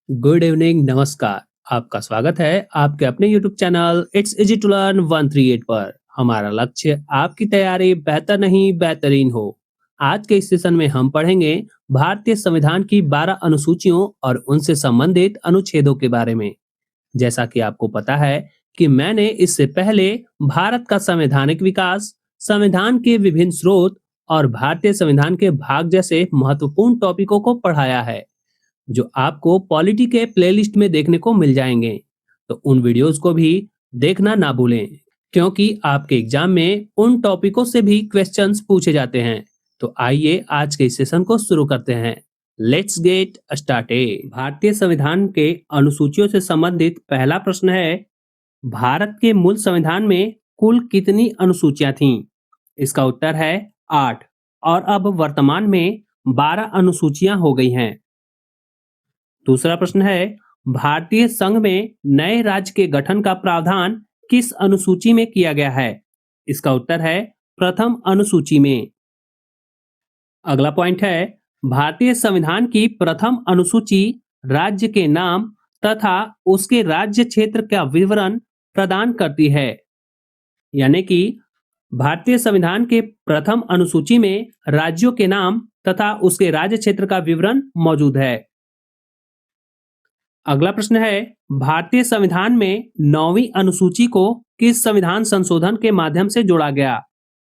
Good evening, नमस्कार। आपका स्वागत है आपके अपने YouTube channel it's easy to learn 138 पर। हमारा लक्ष्य आपकी तैयारी बेहतर नहीं बेहतरीन हो। आज के इस सेशन में हम पढ़ेंगे भारतीय संविधान की 12 अनुसूचियों और उनसे संबंधित अनुच्छेदों के बारे में। जैसा कि आपको पता है कि मैंने इससे पहले भारत का संवैधानिक विकास, संविधान के विभिन्न स्रोत और भारतीय संविधान के भाग जैसे महत्वपूर्ण टॉपिकों को पढ़ाया है, जो आपको पॉलिटी के प्लेलिस्ट में देखने को मिल जाएंगे। तो उन वीडियोस को भी देखना ना भूलें, क्योंकि आपके एग्जाम में उन टॉपिकों से भी क्वेश्चंस पूछे जाते हैं। तो आइए आज के इस सेशन को शुरू करते हैं। Let's get started. भारतीय संविधान के अनुसूचियों से संबंधित पहला प्रश्न है, भारत के मूल संविधान में कुल कितनी अनुसूचियां थीं? इसका उत्तर है 8 और अब वर्तमान में 12 अनुसूचियां हो गई हैं। दूसरा प्रश्न है, भारतीय संघ में नए राज्य के गठन का प्रावधान किस अनुसूची में किया गया है? इसका उत्तर है प्रथम अनुसूची में। अगला पॉइंट है, भारतीय संविधान की प्रथम अनुसूची राज्य के नाम तथा उसके राज्य क्षेत्र का विवरण प्रदान करती है। यानी कि भारतीय संविधान के प्रथम अनुसूची में राज्यों के नाम तथा उसके राज्य क्षेत्र का विवरण मौजूद है। अगला प्रश्न है, भारतीय संविधान में 9वीं अनुसूची को किस संविधान संशोधन के माध्यम से जोड़ा गया?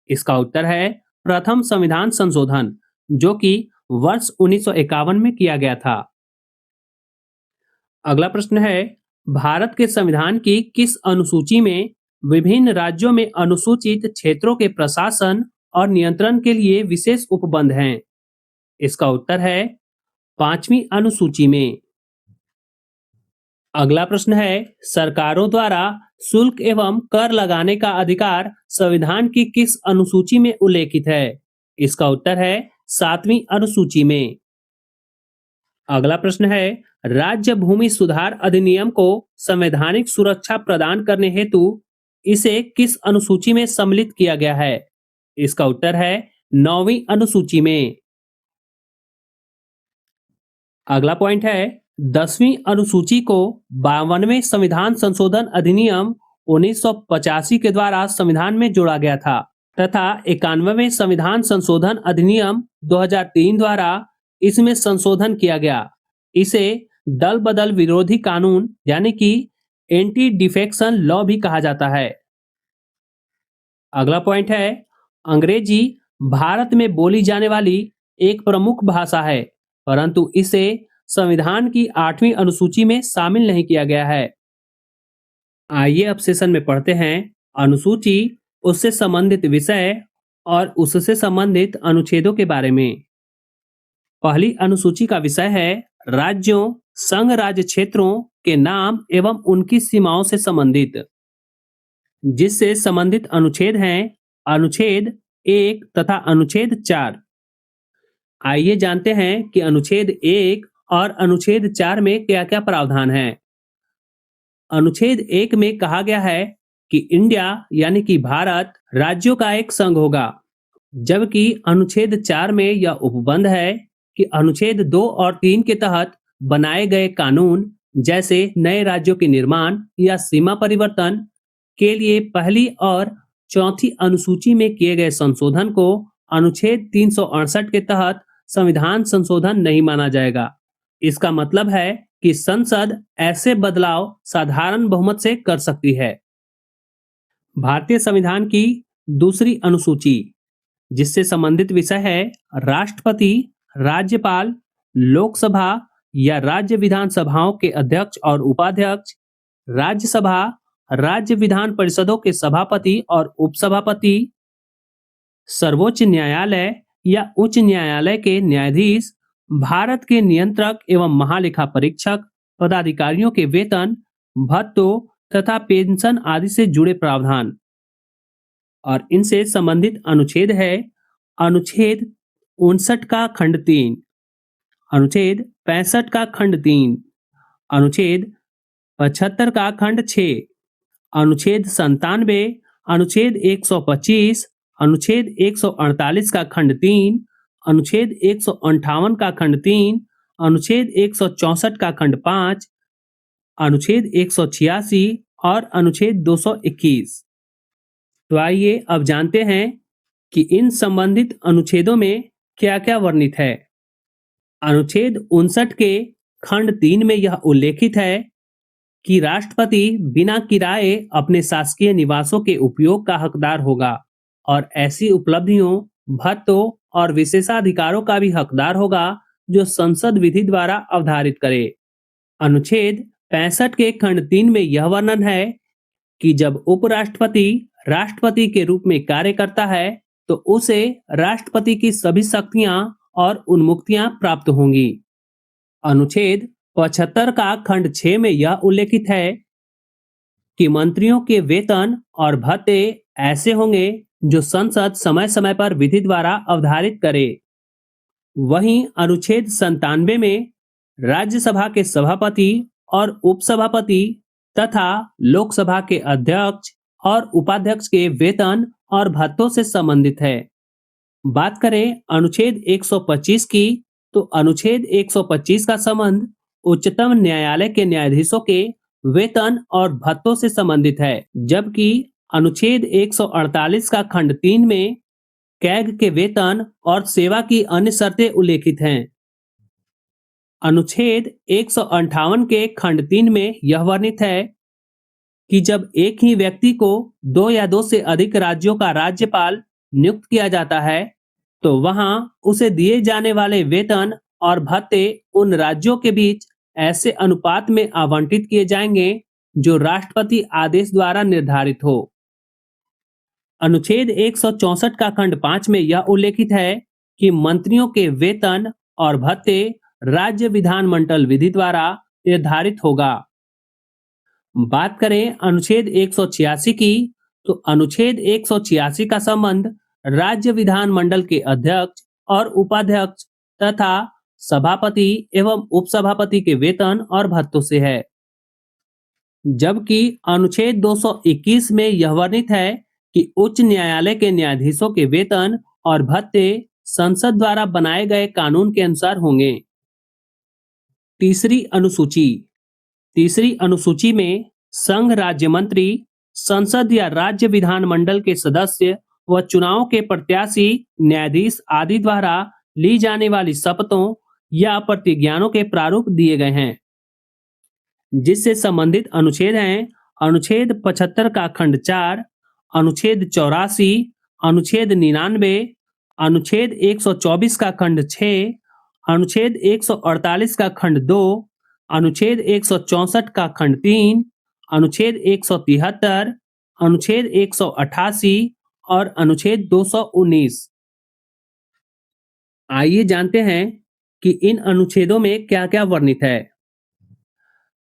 इसका उत्तर है प्रथम संविधान संशोधन, जो कि वर्ष 1951 में किया गया था। अगला प्रश्न है, भारत के संविधान की किस अनुसूची में विभिन्न राज्यों में अनुसूचित क्षेत्रों के प्रशासन और नियंत्रण के लिए विशेष उपबंध हैं? इसका उत्तर है 5वीं अनुसूची में। अगला प्रश्न है, सरकारों द्वारा शुल्क एवं कर लगाने का अधिकार संविधान की किस अनुसूची में उल्लेखित है? इसका उत्तर है 7वीं अनुसूची में। अगला प्रश्न है, राज्य भूमि सुधार अधिनियम को संवैधानिक सुरक्षा प्रदान करने हेतु इसे किस अनुसूची में सम्मिलित किया गया है? इसका उत्तर है 9वीं अनुसूची में। अगला पॉइंट है, 10वीं अनुसूची को 52वें संविधान संशोधन अधिनियम 1985 के द्वारा संविधान में जोड़ा गया था तथा 91वें संविधान संशोधन अधिनियम 2003 द्वारा इसमें संशोधन किया गया। इसे दल बदल विरोधी कानून यानी कि एंटी डिफेक्शन लॉ भी कहा जाता है। अगला पॉइंट है, अंग्रेजी भारत में बोली जाने वाली एक प्रमुख भाषा है, परंतु इसे संविधान की 8वीं अनुसूची में शामिल नहीं किया गया है। आइए अब सेशन में पढ़ते हैं अनुसूची, उससे संबंधित विषय और उससे संबंधित अनुच्छेदों के बारे में। पहली अनुसूची का विषय है राज्यों, संघ राज्य क्षेत्रों के नाम एवं उनकी सीमाओं से संबंधित, जिससे संबंधित अनुच्छेद हैं अनुच्छेद 1 तथा अनुच्छेद 4। आइए जानते हैं कि अनुच्छेद 1 और अनुच्छेद 4 में क्या क्या प्रावधान है। अनुच्छेद 1 में कहा गया है कि इंडिया यानी कि भारत राज्यों का एक संघ होगा, जबकि अनुच्छेद 4 में यह उपबंध है कि अनुच्छेद 2 और 3 के तहत बनाए गए कानून जैसे नए राज्यों के निर्माण या सीमा परिवर्तन के लिए पहली और चौथी अनुसूची में किए गए संशोधन को अनुच्छेद 368 के तहत संविधान संशोधन नहीं माना जाएगा। इसका मतलब है कि संसद ऐसे बदलाव साधारण बहुमत से कर सकती है। भारतीय संविधान की दूसरी अनुसूची, जिससे संबंधित विषय है राष्ट्रपति, राज्यपाल, लोकसभा या राज्य विधानसभाओं के अध्यक्ष और उपाध्यक्ष, राज्यसभा, राज्य विधान परिषदों के सभापति और उपसभापति, सर्वोच्च न्यायालय या उच्च न्यायालय के न्यायाधीश, भारत के नियंत्रक एवं महालेखा परीक्षक पदाधिकारियों के वेतन, भत्तों तथा पेंशन आदि से जुड़े प्रावधान। और इनसे संबंधित अनुच्छेद है अनुच्छेद 59 का खंड 3, अनुच्छेद 65 का खंड 3, अनुच्छेद 75 का खंड 6, अनुच्छेद 97, अनुच्छेद 125, अनुच्छेद 148 का खंड 3, अनुच्छेद 158 का खंड 3, अनुच्छेद 164 का खंड 5, अनुच्छेद 186 और अनुच्छेद 221। तो आइए अब जानते हैं कि इन संबंधित अनुच्छेदों में क्या-क्या वर्णित है। अनुच्छेद 59 के खंड 3 में यह उल्लेखित है कि राष्ट्रपति बिना किराए अपने शासकीय निवासों के उपयोग का हकदार होगा और ऐसी उपलब्धियों, भत्तों और विशेषाधिकारों का भी हकदार होगा जो संसद विधि द्वारा अवधारित करे। अनुच्छेद 65 के खंड 3 में यह वर्णन है कि जब उपराष्ट्रपति राष्ट्रपति के रूप में कार्य करता है तो उसे राष्ट्रपति की सभी शक्तियां और उन्मुक्तियां प्राप्त होंगी। अनुच्छेद 75 का खंड 6 में यह उल्लेखित है कि मंत्रियों के वेतन और भत्ते ऐसे होंगे जो संसद समय समय पर विधि द्वारा अवधारित करे। वहीं अनुच्छेद 97 में राज्यसभा के सभापति और उपसभापति तथा लोकसभा के अध्यक्ष और उपाध्यक्ष के वेतन और भत्तों से संबंधित है। बात करें अनुच्छेद 125 की, तो अनुच्छेद 125 का संबंध उच्चतम न्यायालय के न्यायाधीशों के वेतन और भत्तों से संबंधित है, जबकि अनुच्छेद 148 का खंड 3 में कैग के वेतन और सेवा की अन्य शर्तें उल्लेखित हैं। अनुच्छेद 158 के खंड 3 में यह वर्णित है कि जब एक ही व्यक्ति को 2 या 2 से अधिक राज्यों का राज्यपाल नियुक्त किया जाता है तो वहां उसे दिए जाने वाले वेतन और भत्ते उन राज्यों के बीच ऐसे अनुपात में आवंटित किए जाएंगे जो राष्ट्रपति आदेश द्वारा निर्धारित हो। अनुच्छेद 164 का खंड 5 में यह उल्लेखित है कि मंत्रियों के वेतन और भत्ते राज्य विधानमंडल विधि द्वारा निर्धारित होगा। बात करें अनुच्छेद 186 की, तो अनुच्छेद 186 का संबंध राज्य विधानमंडल के अध्यक्ष और उपाध्यक्ष तथा सभापति एवं उपसभापति के वेतन और भत्तों से है, जबकि अनुच्छेद 221 में यह वर्णित है कि उच्च न्यायालय के न्यायाधीशों के वेतन और भत्ते संसद द्वारा बनाए गए कानून के अनुसार होंगे। तीसरी अनुसूची में संघ राज्य मंत्री, संसद या राज्य विधानमंडल के सदस्य व चुनाव के प्रत्याशी, न्यायाधीश आदि द्वारा ली जाने वाली शपथों या प्रतिज्ञानों के प्रारूप दिए गए हैं, जिससे संबंधित अनुच्छेद हैं अनुच्छेद 75 का खंड 4, अनुच्छेद 84, अनुच्छेद 99, अनुच्छेद 124 का खंड 6, अनुच्छेद 148 का खंड 2, अनुच्छेद 164 का खंड 3, अनुच्छेद 173, अनुच्छेद 188 और अनुच्छेद 219। आइए जानते हैं कि इन अनुच्छेदों में क्या-क्या वर्णित है।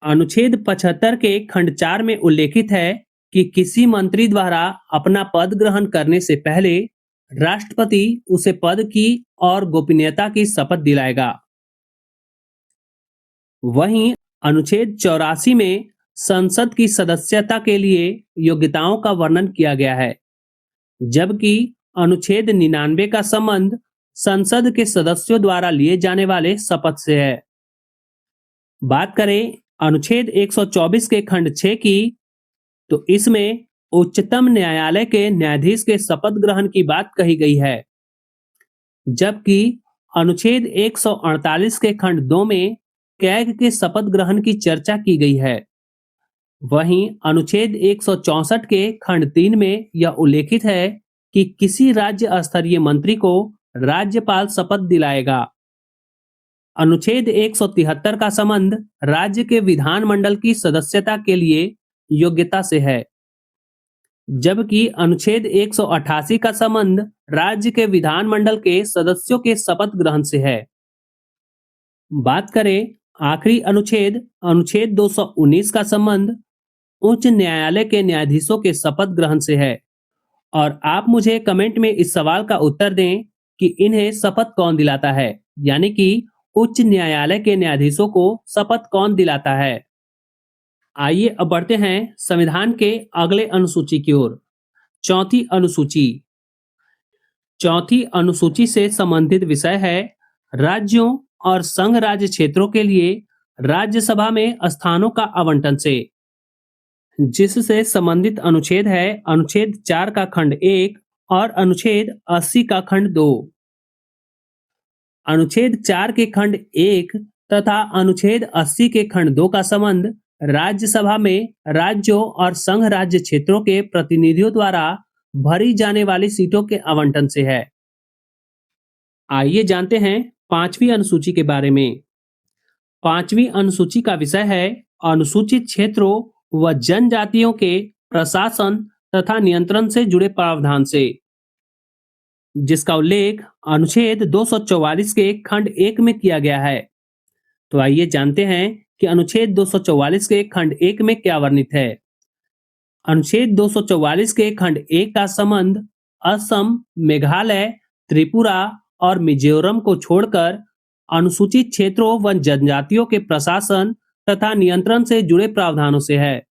अनुच्छेद 75 के खंड 4 में उल्लेखित है कि किसी मंत्री द्वारा अपना पद ग्रहण करने से पहले राष्ट्रपति उसे पद की और गोपनीयता की शपथ दिलाएगा। वहीं अनुच्छेद 84 में संसद की सदस्यता के लिए योग्यताओं का वर्णन किया गया है, जबकि अनुच्छेद 99 का संबंध संसद के सदस्यों द्वारा लिए जाने वाले शपथ से है। बात करें अनुच्छेद 124 के खंड 6 की, तो इसमें उच्चतम न्यायालय के न्यायाधीश के शपथ ग्रहण की बात कही गई है, जबकि अनुच्छेद 148 के खंड 2 में कैग के शपथ ग्रहण की चर्चा की गई है। वहीं अनुच्छेद 164 के खंड 3 में यह उल्लेखित है कि किसी राज्य स्तरीय मंत्री को राज्यपाल शपथ दिलाएगा। अनुच्छेद 173 का संबंध राज्य के विधानमंडल की सदस्यता के लिए योग्यता से है, जबकि अनुच्छेद 188 का संबंध राज्य के विधानमंडल के सदस्यों के शपथ ग्रहण से है। बात करें आखिरी अनुच्छेद 219 का संबंध उच्च न्यायालय के न्यायाधीशों के शपथ ग्रहण से है, और आप मुझे कमेंट में इस सवाल का उत्तर दें कि इन्हें शपथ कौन दिलाता है, यानी कि उच्च न्यायालय के न्यायाधीशों को शपथ कौन दिलाता है। आइए अब बढ़ते हैं संविधान के अगले अनुसूची की ओर। चौथी अनुसूची से संबंधित विषय है राज्यों और संघ राज्य क्षेत्रों के लिए राज्यसभा में स्थानों का आवंटन से। जिससे संबंधित अनुच्छेद है अनुच्छेद 4 का खंड 1 और अनुच्छेद 80 का खंड 2। अनुच्छेद 4 के खंड 1 तथा अनुच्छेद 80 के खंड 2 का संबंध राज्यसभा में राज्यों और संघ राज्य क्षेत्रों के प्रतिनिधियों द्वारा भरी जाने वाली सीटों के आवंटन से है। आइए जानते हैं पांचवी अनुसूची के बारे में। पांचवी अनुसूची का विषय है अनुसूचित क्षेत्रों व जनजातियों के प्रशासन तथा नियंत्रण से जुड़े प्रावधान से, जिसका उल्लेख अनुच्छेद 244 के खंड 1 में किया गया है। तो आइए जानते हैं कि अनुच्छेद 244 के खंड 1 में क्या वर्णित है। अनुच्छेद 244 के खंड 1 का संबंध असम, मेघालय, त्रिपुरा और मिजोरम को छोड़कर अनुसूचित क्षेत्रों व जनजातियों के प्रशासन तथा नियंत्रण से जुड़े प्रावधानों से है।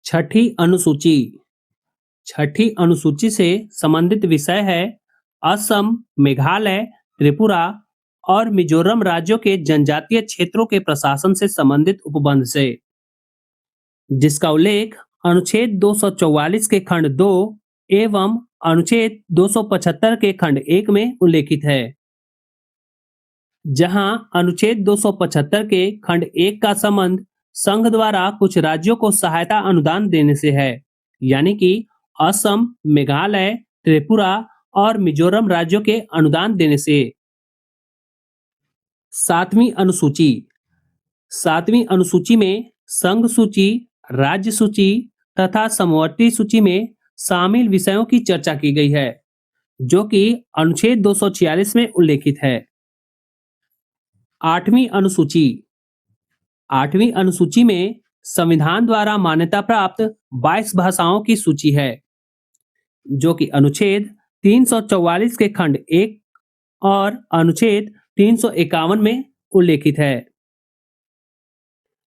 छठी अनुसूची। छठी अनुसूची से संबंधित विषय है असम, मेघालय, त्रिपुरा और मिजोरम राज्यों के जनजातीय क्षेत्रों के प्रशासन से संबंधित उपबंध से, जिसका उल्लेख अनुच्छेद 244 के खंड 2 एवं अनुच्छेद 275 के खंड 1 में उल्लेखित है। जहां अनुच्छेद 275 के खंड 1 का संबंध संघ द्वारा कुछ राज्यों को सहायता अनुदान देने से है, यानी कि असम, मेघालय, त्रिपुरा और मिजोरम राज्यों के अनुदान देने से। सातवीं अनुसूची। सातवीं अनुसूची में संघ सूची, राज्य सूची तथा समवर्ती सूची में शामिल विषयों की चर्चा की गई है, जो कि अनुच्छेद 246 में उल्लेखित है। आठवीं अनुसूची। आठवीं अनुसूची में संविधान द्वारा मान्यता प्राप्त 22 भाषाओं की सूची है, जो कि अनुच्छेद 344 के खंड 1 और अनुच्छेद 351 में उल्लेखित है।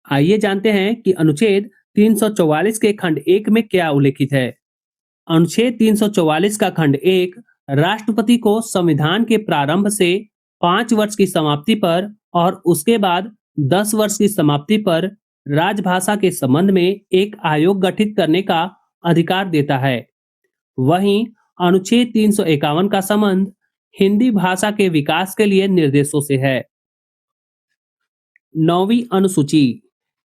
आइए जानते हैं कि अनुच्छेद 344 के खंड 1 में क्या उल्लेखित है। अनुच्छेद 344 का खंड 1 राष्ट्रपति को संविधान के प्रारंभ से 5 वर्ष की समाप्ति पर और उसके बाद 10 वर्ष की समाप्ति पर राजभाषा के संबंध में एक आयोग गठित करने का अधिकार देता है। वहीं अनुच्छेद 351 का संबंध हिंदी भाषा के विकास के लिए निर्देशों से है। नौवीं अनुसूची।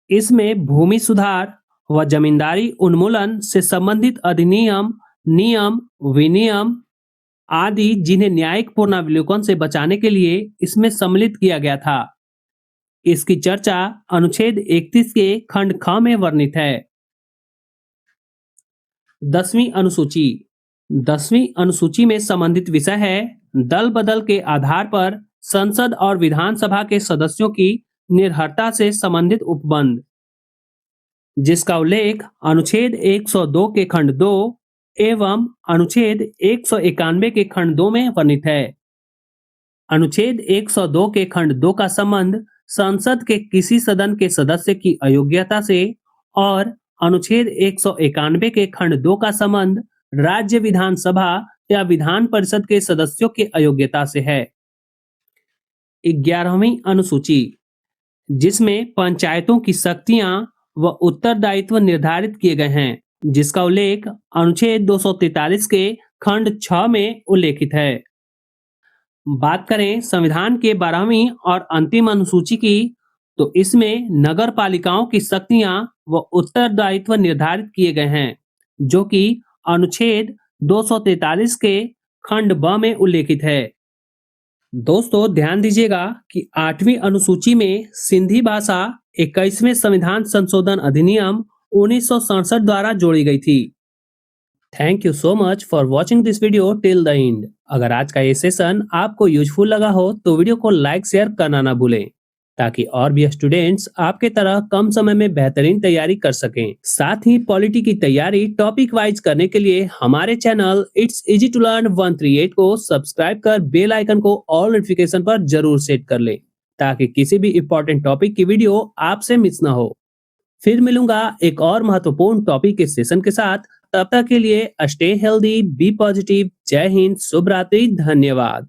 इसमें भूमि सुधार व जमींदारी उन्मूलन से संबंधित अधिनियम, नियम, विनियम आदि जिन्हें न्यायिक पुनर्विलोकन से बचाने के लिए इसमें सम्मिलित किया गया था, इसकी चर्चा अनुच्छेद 31 के खंड ख में वर्णित है। 10वीं अनुसूची। 10वीं अनुसूची में संबंधित विषय है दल बदल के आधार पर संसद और विधानसभा के सदस्यों की निर्भरता से संबंधित उपबंध, जिसका उल्लेख अनुच्छेद 102 के खंड 2 एवं अनुच्छेद 191 के खंड 2 में वर्णित है। अनुच्छेद 102 के खंड 2 का संबंध संसद के किसी सदन के सदस्य की अयोग्यता से और अनुच्छेद 191 के खंड 2 का संबंध राज्य विधानसभा या विधान परिषद के सदस्यों के अयोग्यता से है। 11वीं अनुसूची, जिसमें पंचायतों की शक्तियां व उत्तरदायित्व निर्धारित किए गए हैं, जिसका उल्लेख अनुच्छेद 243 के खंड 6 में उल्लेखित है। बात करें संविधान के 12वीं और अंतिम अनुसूची की, तो इसमें नगर पालिकाओं की शक्तियां व उत्तरदायित्व निर्धारित किए गए हैं, जो कि अनुच्छेद 243 के खंड ब में उल्लेखित है। दोस्तों ध्यान दीजिएगा कि 8वीं अनुसूची में सिंधी भाषा 21वें संविधान संशोधन अधिनियम 1967 द्वारा जोड़ी गई थी। Thank you so much for watching this video till the end. अगर आज का ये सेशन आपको यूजफुल लगा हो तो वीडियो को लाइक शेयर करना ना भूलें, ताकि और भी स्टूडेंट्स आपके तरह कम समय में बेहतरीन तैयारी कर सकें। साथ ही पॉलिटी की तैयारी टॉपिक वाइज करने के लिए हमारे channel it's easy to learn 138 को सब्सक्राइब कर बेल आइकन को ऑल नोटिफिकेशन पर जरूर सेट कर लें, ताकि किसी भी इम्पोर्टेंट टॉपिक की वीडियो आपसे मिस ना हो। फिर मिलूंगा एक और महत्वपूर्ण टॉपिक के सेशन के साथ। तब तक के लिए स्टे हेल्दी, बी पॉजिटिव। जय हिंद, शुभ रात्रि, धन्यवाद।